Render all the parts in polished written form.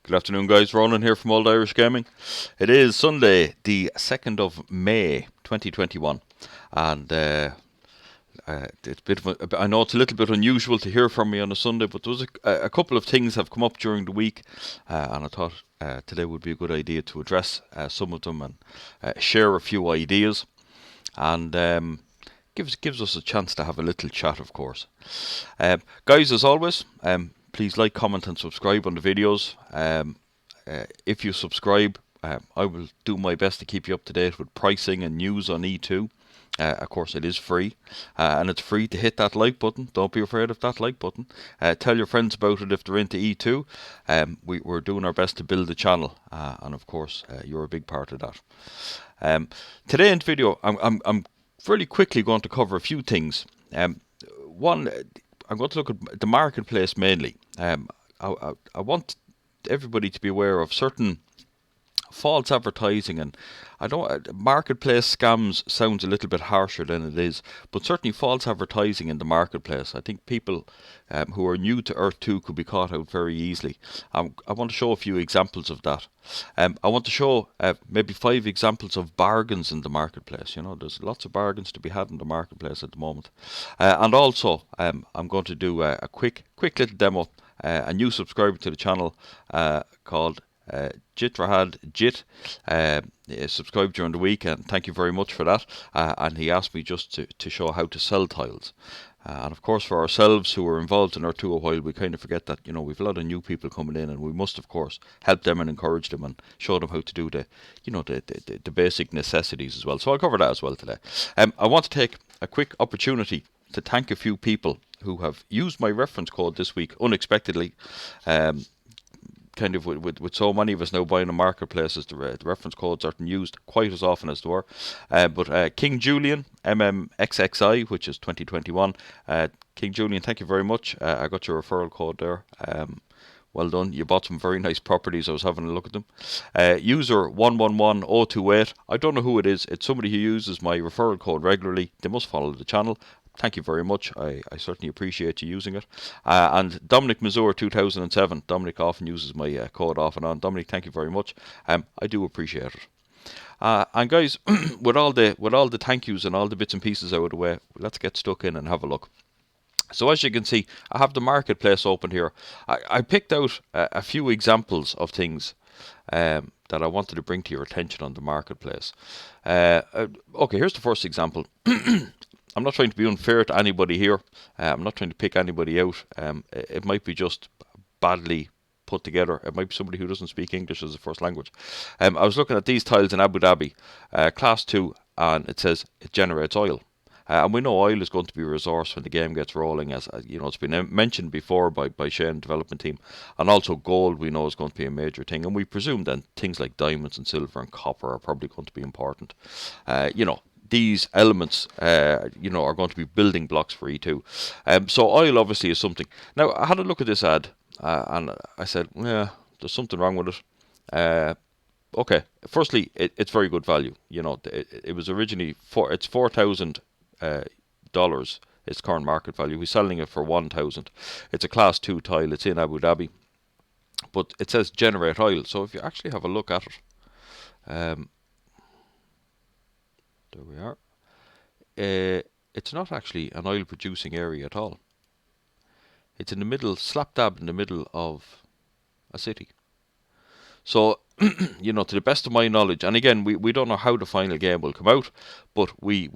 Good afternoon, guys. Ronan here from Old Irish Gaming. It is Sunday, the 2nd of May, 2021, and it's a bit of I know it's a little bit unusual to hear from me on a Sunday, but there was a couple of things have come up during the week, and I thought today would be a good idea to address some of them and share a few ideas, and gives us a chance to have a little chat, of course. Guys, as always, please like, comment, and subscribe on the videos. If you subscribe, I will do my best to keep you up to date with pricing and news on E2. Of course, it is free, and it's free to hit that like button. Don't be afraid of that like button. Tell your friends about it if they're into E2. We're doing our best to build the channel, and of course, you're a big part of that. Today in the video, I'm fairly quickly going to cover a few things. One, I'm going to look at the marketplace mainly. I want everybody to be aware of certain false advertising, and I don't marketplace scams sounds a little bit harsher than it is, but certainly false advertising in the marketplace. I think people who are new to Earth 2 could be caught out very easily. I want to show a few examples of that. I want to show maybe 5 examples of bargains in the marketplace. You know, there's lots of bargains to be had in the marketplace at the moment. And also, I'm going to do a quick little demo. A new subscriber to the channel called Jitrahad Jit subscribed during the week, and thank you very much for that. And he asked me just to show how to sell tiles. And of course, for ourselves who are involved in R2 a while, we kind of forget that, you know, we've a lot of new people coming in, and we must, of course, help them and encourage them and show them how to do the basic necessities as well. So I'll cover that as well today. I want to take a quick opportunity to thank a few people who have used my reference code this week unexpectedly. Kind of with so many of us now buying in marketplaces, the reference codes aren't used quite as often as they were. But King Julian, MMXXI, which is 2021. King Julian, thank you very much. I got your referral code there. Well done. You bought some very nice properties. I was having a look at them. User 111028. I don't know who it is. It's somebody who uses my referral code regularly. They must follow the channel. Thank you very much. I certainly appreciate you using it. And Dominic Mazur 2007. Dominic often uses my code off and on. Dominic, thank you very much. I do appreciate it. And guys, with all the thank yous and all the bits and pieces out of the way, let's get stuck in and have a look. So as you can see, I have the marketplace open here. I picked out a few examples of things that I wanted to bring to your attention on the marketplace. Okay, here's the first example. I'm not trying to be unfair to anybody here. I'm not trying to pick anybody out. It might be just badly put together. It might be somebody who doesn't speak English as a first language. I was looking at these tiles in Abu Dhabi, class 2, and it says it generates oil. And we know oil is going to be a resource when the game gets rolling, as you know, it's been mentioned before by Shane development team. And also gold, we know, is going to be a major thing, and we presume then things like diamonds and silver and copper are probably going to be important. These elements, are going to be building blocks for E2. So oil obviously is something. Now, I had a look at this ad, and I said, yeah, there's something wrong with it. Okay, firstly, it's very good value. You know, it was originally it's $4,000 its current market value. He's selling it for 1,000. It's a class 2 tile. It's in Abu Dhabi, but it says generate oil. So if you actually have a look at it, there we are. It's not actually an oil producing area at all. It's in the middle, slap dab in the middle of a city. So, to the best of my knowledge, and again, we don't know how the final game will come out, but we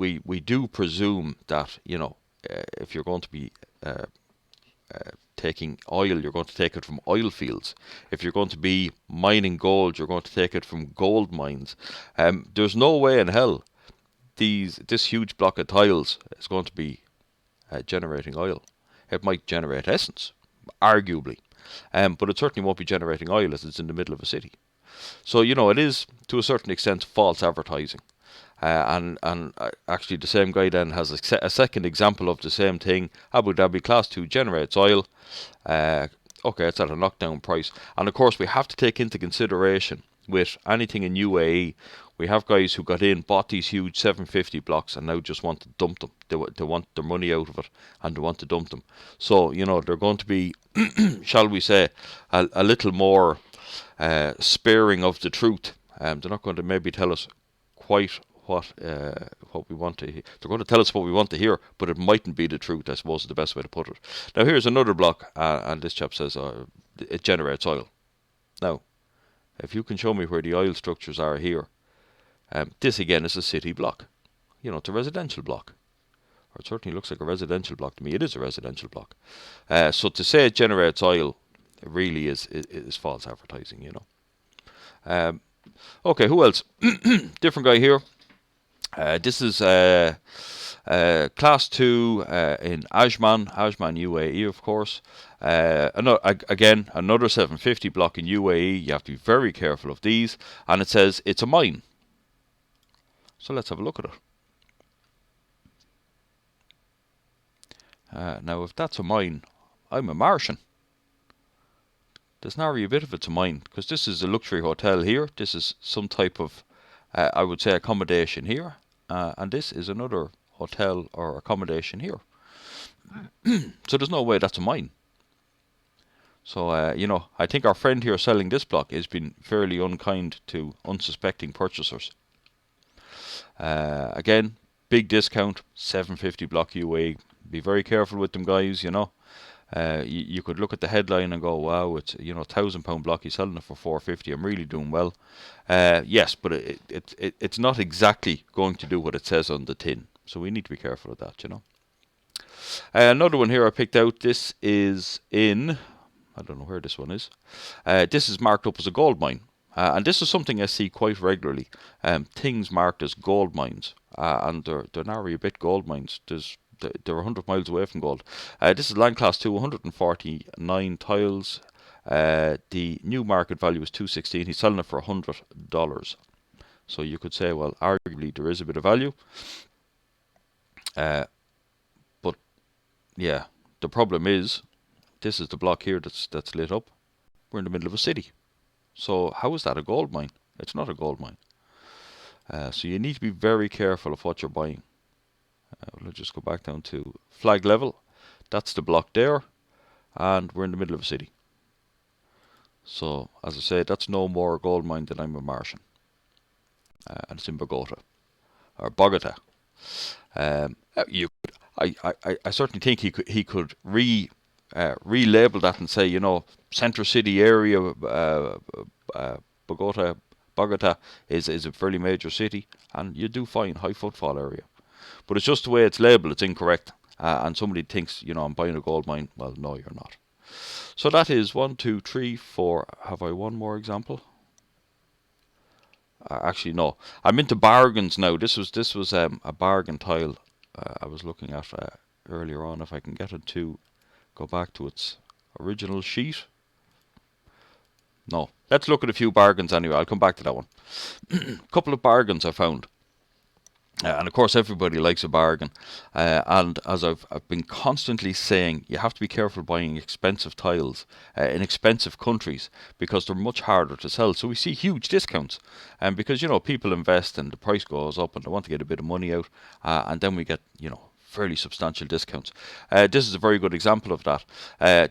do presume that, if you're going to be taking oil, you're going to take it from oil fields. If you're going to be mining gold, you're going to take it from gold mines. There's no way in hell this huge block of tiles is going to be generating oil. It might generate essence, arguably, but it certainly won't be generating oil as it's in the middle of a city. So, it is, to a certain extent, false advertising. And actually the same guy then has a second example of the same thing. Abu Dhabi class 2 generates oil. Okay, it's at a knockdown price. And of course, we have to take into consideration with anything in UAE, we have guys who got in, bought these huge 750 blocks, and now just want to dump them. They want their money out of it, and they want to dump them. So, they're going to be, shall we say, a little more sparing of the truth. They're not going to maybe tell us quite what we want to hear. They're going to tell us what we want to hear, but it mightn't be the truth, I suppose, is the best way to put it. Now here's another block, and this chap says it generates oil. Now, if you can show me where the oil structures are here, this again is a city block. You know, it's a residential block. Or it certainly looks like a residential block to me. It is a residential block. So to say it generates oil, it really is false advertising, you know. Okay, who else? Different guy here. This is Class 2 in Ajman, UAE, of course. Another 750 block in UAE. You have to be very careful of these. And it says it's a mine. So let's have a look at it. Now, if that's a mine, I'm a Martian. There's nary a bit of it's a mine, because this is a luxury hotel here. This is some type of, I would say, accommodation here. And this is another hotel or accommodation here. So there's no way that's a mine. So, you know, I think our friend here selling this block has been fairly unkind to unsuspecting purchasers. Again, big discount, 750 block UA. Be very careful with them, guys, you know. You could look at the headline and go, wow, it's, you know, £1,000 block, he's selling it for 450. I'm really doing well. Yes, but it's not exactly going to do what it says on the tin. So we need to be careful of that, you know. Another one here I picked out. This is in, I don't know where this one is. This is marked up as a gold mine. And this is something I see quite regularly. Things marked as gold mines. And they're nary a bit gold mines. They're 100 miles away from gold. This is land class 2, 149 tiles. The new market value is $216. He's selling it for $100. So you could say, well, arguably there is a bit of value. But yeah, the problem is, this is the block here that's lit up. We're in the middle of a city. So how is that a gold mine? It's not a gold mine. So you need to be very careful of what you're buying. Let's just go back down to flag level. That's the block there, and we're in the middle of a city. So, as I say, that's no more a gold mine than I'm a Martian. And it's in Bogota, or Bogota. I certainly think he could relabel that and say, you know, Central City area, Bogota is a fairly major city, and you do find high footfall area. But it's just the way it's labelled, it's incorrect. And somebody thinks, you know, I'm buying a gold mine. Well, no, you're not. So that is 1, 2, 3, 4. Have I one more example? Actually, no. I'm into bargains now. This was a bargain tile I was looking at earlier on. If I can get it to go back to its original sheet. No. Let's look at a few bargains anyway. I'll come back to that one. A couple of bargains I found. And of course everybody likes a bargain, and as I've been constantly saying, you have to be careful buying expensive tiles in expensive countries, because they're much harder to sell. So we see huge discounts, and because, you know, people invest and the price goes up and they want to get a bit of money out, and then we get, you know, fairly substantial discounts. This is a very good example of that.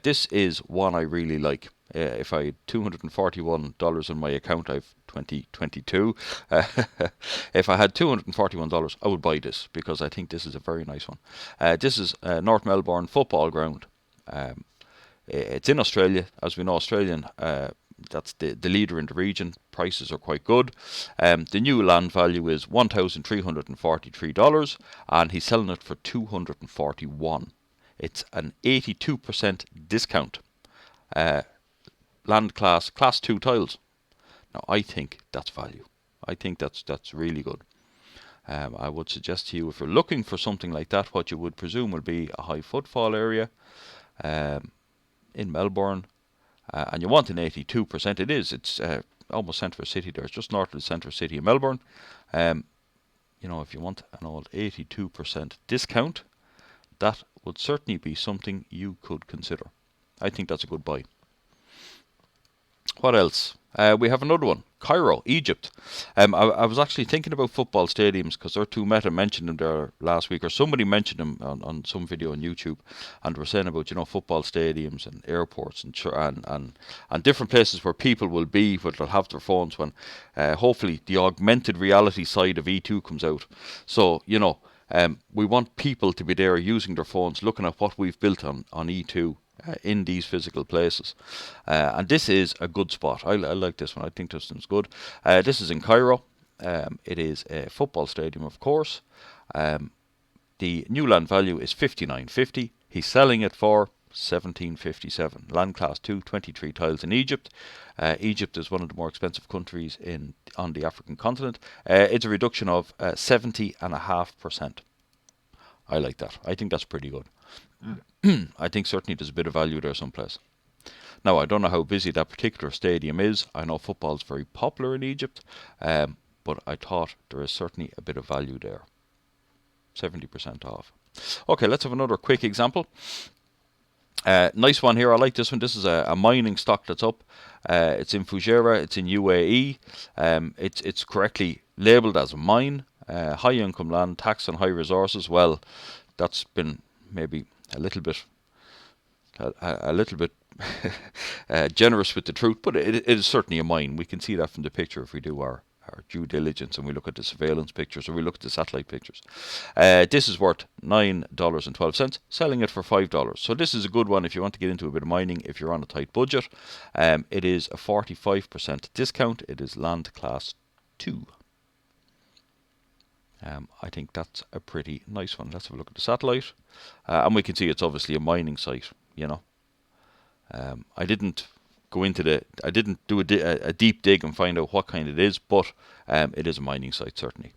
This is one I really like. If I had $241 in my account, I've 2022. If I had $241, I would buy this, because I think this is a very nice one. This is North Melbourne football ground. It's in Australia. As we know, Australian, that's the leader in the region. Prices are quite good. The new land value is $1,343, and he's selling it for $241. It's an 82% discount. Land class 2 tiles. Now I think that's value. I think that's really good. I would suggest to you, if you're looking for something like that, what you would presume will be a high footfall area in Melbourne, and you want an 82%. It's almost centre of city there. It's just north of the centre of city of Melbourne. You know, if you want an old 82% discount, that would certainly be something you could consider. I think that's a good buy. What else? We have another one. Cairo, Egypt. I was actually thinking about football stadiums because Earth2 Meta mentioned them there last week, or somebody mentioned them on some video on YouTube, and were saying about, football stadiums and airports and different places where people will be, where they'll have their phones when hopefully the augmented reality side of E2 comes out. So, we want people to be there using their phones, looking at what we've built on E2 in these physical places. And this is a good spot. I like this one. I think this one's good. This is in Cairo. It is a football stadium, of course. The new land value is 59.50. He's selling it for 17.57. Land class 2, 23 tiles in Egypt. Egypt is one of the more expensive countries on the African continent. It's a reduction of 70.5%. I like that. I think that's pretty good. I think certainly there's a bit of value there someplace. Now, I don't know how busy that particular stadium is. I know football's very popular in Egypt, but I thought there is certainly a bit of value there. 70% off. Okay, let's have another quick example. Nice one here. I like this one. This is a mining stock that's up. It's in Fujairah. It's in UAE. It's correctly labelled as a mine. High income land, tax on high resources. Well, that's been maybe a little bit generous with the truth, but it is certainly a mine. We can see that from the picture if we do our due diligence and we look at the surveillance pictures or we look at the satellite pictures. This is worth $9.12, selling it for $5. So this is a good one if you want to get into a bit of mining, if you're on a tight budget. It is a 45% discount. It is land class 2. I think that's a pretty nice one. Let's have a look at the satellite. And we can see it's obviously a mining site, I didn't go into I didn't do a deep dig and find out what kind it is, but it is a mining site, certainly.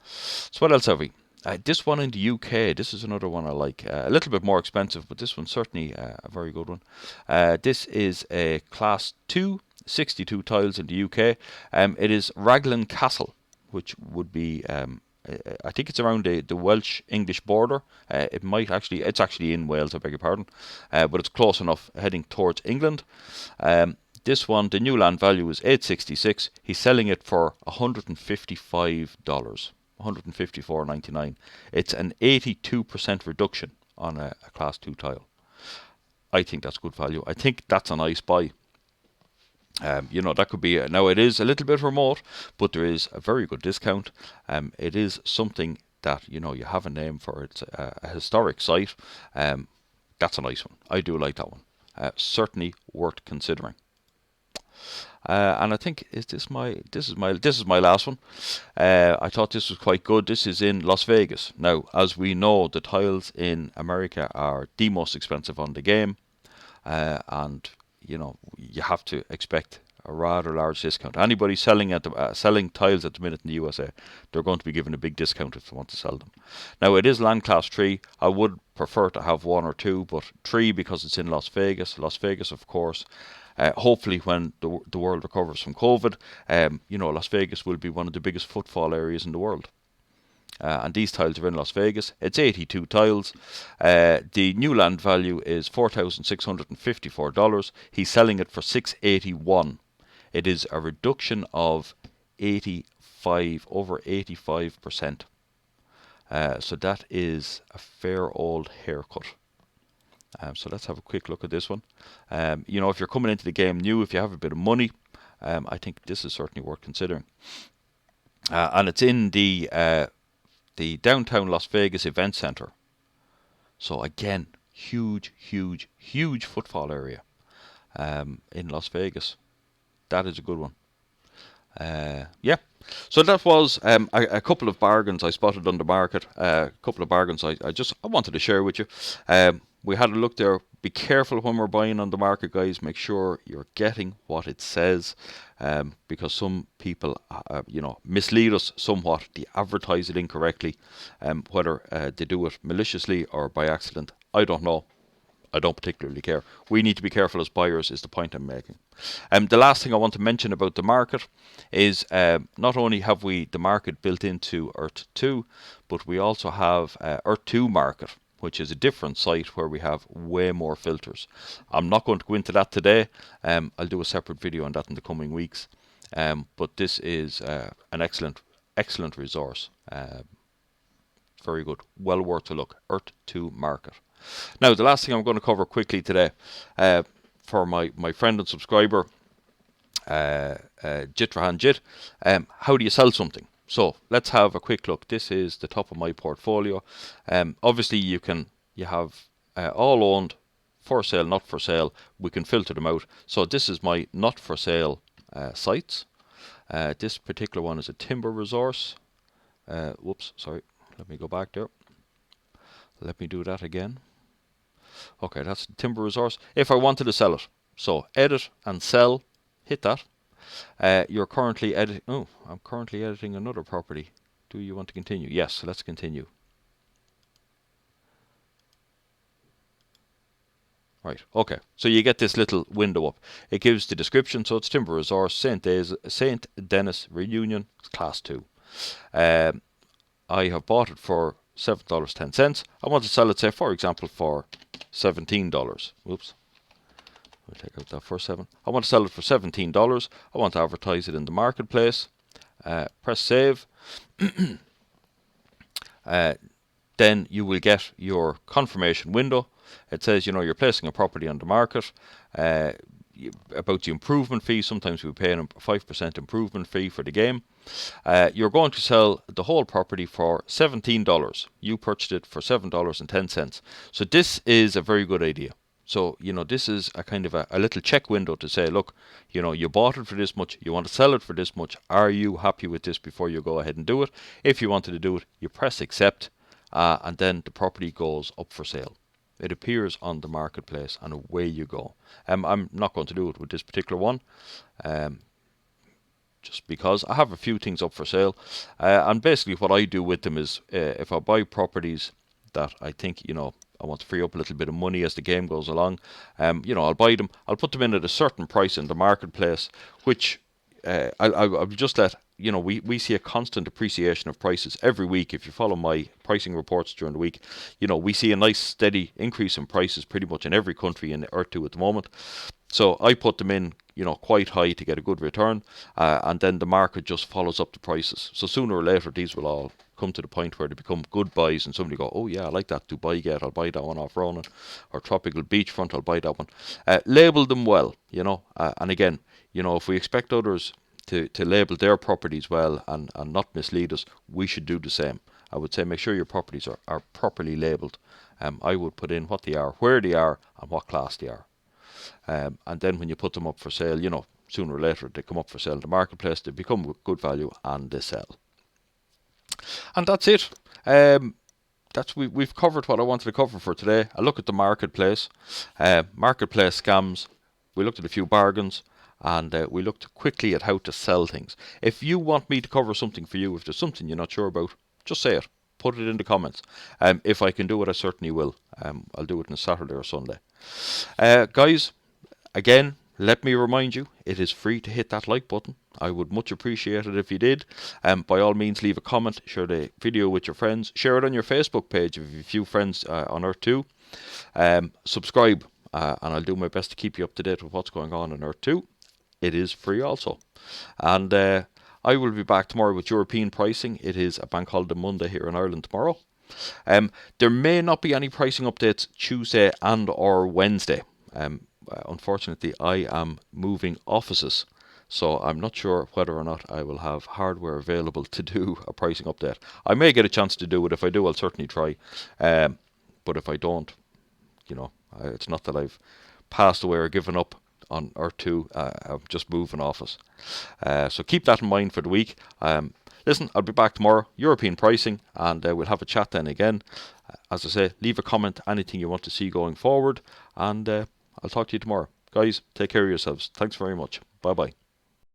So what else have we? This one in the UK, this is another one I like. A little bit more expensive, but this one's certainly a very good one. This is a class 2, 62 tiles in the UK. It is Raglan Castle, which would be, I think it's around the Welsh-English border. It's actually in Wales, I beg your pardon, but it's close enough heading towards England. This one, the new land value is $866. He's selling it for $155, $154.99. It's an 82% reduction on a class 2 tile. I think that's good value. I think that's a nice buy. That could be, now it is a little bit remote, but there is a very good discount. It is something that, you have a name for. It's a historic site. That's a nice one. I do like that one. Certainly worth considering. And I think this is my last one. I thought this was quite good. This is in Las Vegas. Now, as we know, the tiles in America are the most expensive on the game, and you have to expect a rather large discount. Anybody selling tiles at the minute in the USA, they're going to be given a big discount if they want to sell them. Now, it is land class 3. I would prefer to have 1 or 2, but 3 because it's in Las Vegas. Las Vegas, of course. Hopefully, when the world recovers from COVID, Las Vegas will be one of the biggest footfall areas in the world. And these tiles are in Las Vegas. It's 82 tiles. The new land value is $4,654. He's selling it for $681. It is a reduction of over 85%. So that is a fair old haircut. So let's have a quick look at this one. If you're coming into the game new, if you have a bit of money, I think this is certainly worth considering. And it's in the downtown Las Vegas Event Center. So again, huge footfall area in Las Vegas. That is a good one. Yeah. So that was a couple of bargains I spotted on the market. A couple of bargains I wanted to share with you. We had a look there. Be careful when we're buying on the market, guys. Make sure you're getting what it says, because some people, mislead us somewhat. They advertise it incorrectly, whether they do it maliciously or by accident. I don't know. I don't particularly care. We need to be careful as buyers is the point I'm making. The last thing I want to mention about the market is not only have we the market built into Earth2, but we also have Earth2 Market, which is a different site where we have way more filters. I'm not going to go into that today. I'll do a separate video on that in the coming weeks. But this is an excellent resource. Very good, well worth a look. Earth 2 market. Now, the last thing I'm going to cover quickly today, for my friend and subscriber, Jitrahan Jit, how do you sell something? So let's have a quick look. This is the top of my portfolio. Obviously, you have all owned, for sale, not for sale. We can filter them out. So this is my not for sale sites. This particular one is a timber resource. Whoops, sorry. Let me go back there. Let me do that again. Okay, that's the timber resource. If I wanted to sell it, so edit and sell, hit that. You're currently editing. Oh, I'm currently editing another property. Do you want to continue? Yes, let's continue. Right, okay. So you get this little window up. It gives the description. So it's timber resource, St. Denis Reunion, Class 2. I have bought it for $7.10. I want to sell it, say, for example, for $17. Whoops. We'll take out that first 7. I want to sell it for $17. I want to advertise it in the marketplace. Press save. Then you will get your confirmation window. It says, you're placing a property on the market. About the improvement fee, sometimes we pay a 5% improvement fee for the game. You're going to sell the whole property for $17. You purchased it for $7.10. So this is a very good idea. So, this is a kind of a little check window to say, look, you bought it for this much, you want to sell it for this much. Are you happy with this before you go ahead and do it? If you wanted to do it, you press accept, and then the property goes up for sale. It appears on the marketplace and away you go. I'm not going to do it with this particular one, just because I have a few things up for sale. And basically what I do with them is, if I buy properties that I think, I want to free up a little bit of money as the game goes along, I'll buy them. I'll put them in at a certain price in the marketplace, which I'll just let, we see a constant appreciation of prices every week. If you follow my pricing reports during the week, we see a nice steady increase in prices pretty much in every country in Earth 2 at the moment. So I put them in, quite high to get a good return, and then the market just follows up the prices. So sooner or later, these will all come to the point where they become good buys, and somebody go, oh yeah, I like that Dubai Gate, I'll buy that one off Ronan, or Tropical Beachfront, I'll buy that one. Label them well, and again, if we expect others to label their properties well and not mislead us, we should do the same. I would say make sure your properties are properly labelled. I would put in what they are, where they are, and what class they are. And then when you put them up for sale, sooner or later they come up for sale in the marketplace, they become good value and they sell. And that's it. We've covered what I wanted to cover for today. I look at the marketplace, marketplace scams. We looked at a few bargains, and we looked quickly at how to sell things. If you want me to cover something for you, if there's something you're not sure about, just say it. Put it in the comments. If I can do it, I certainly will. I'll do it on a Saturday or Sunday. Guys, again, let me remind you, it is free to hit that like button. I would much appreciate it if you did. By all means, leave a comment, share the video with your friends, share it on your Facebook page if you have a few friends on Earth 2. Subscribe, and I'll do my best to keep you up to date with what's going on Earth 2. It is free also. And I will be back tomorrow with European pricing. It is a bank holiday Monday here in Ireland tomorrow. There may not be any pricing updates Tuesday and or Wednesday. Unfortunately, I am moving offices, so I'm not sure whether or not I will have hardware available to do a pricing update. I may get a chance to do it. If I do, I'll certainly try. But if I don't, it's not that I've passed away or given up on Earth 2. I'm just moving office. So keep that in mind for the week. Listen, I'll be back tomorrow, European pricing, and we'll have a chat then again. As I say, leave a comment, anything you want to see going forward, and I'll talk to you tomorrow. Guys, take care of yourselves. Thanks very much. Bye-bye.